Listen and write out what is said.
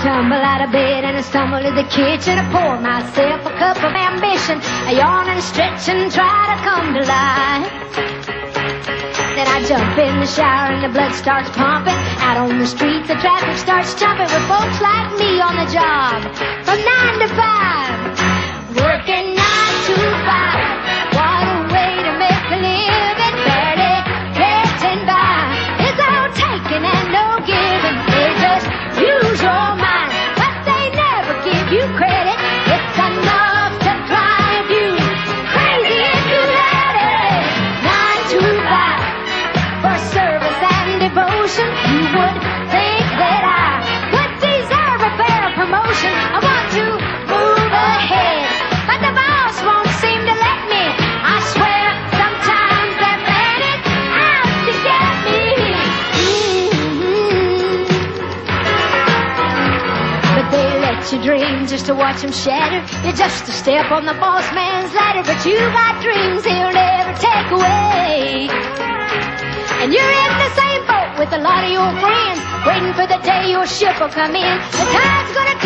tumble out of bed and I stumble to the kitchen. I pour myself a cup of ambition. I yawn and stretch and try to come to life. Then I jump in the shower and the blood starts pumping. Out on the streets the traffic starts jumping with folks like me on the job from 9 to 5. Working 9 to 5. What a way to make a living. Barely getting by. It's all taking and no giving. They just use your mind, but they never give you credit. It's enough to drive you crazy if you let it. 9 to 5 for service and devotion. You would think that I would deserve a fair promotion. I want to move ahead, but the boss won't seem to let me. I swear sometimes they're planning out to get me. But they let you dream just to watch them shatter. You're just a step on the boss man's ladder, but you got dreams he'll never take away. And you're in the same boat with a lot of your friends, waiting for the day your ship will come in. The tide's gonna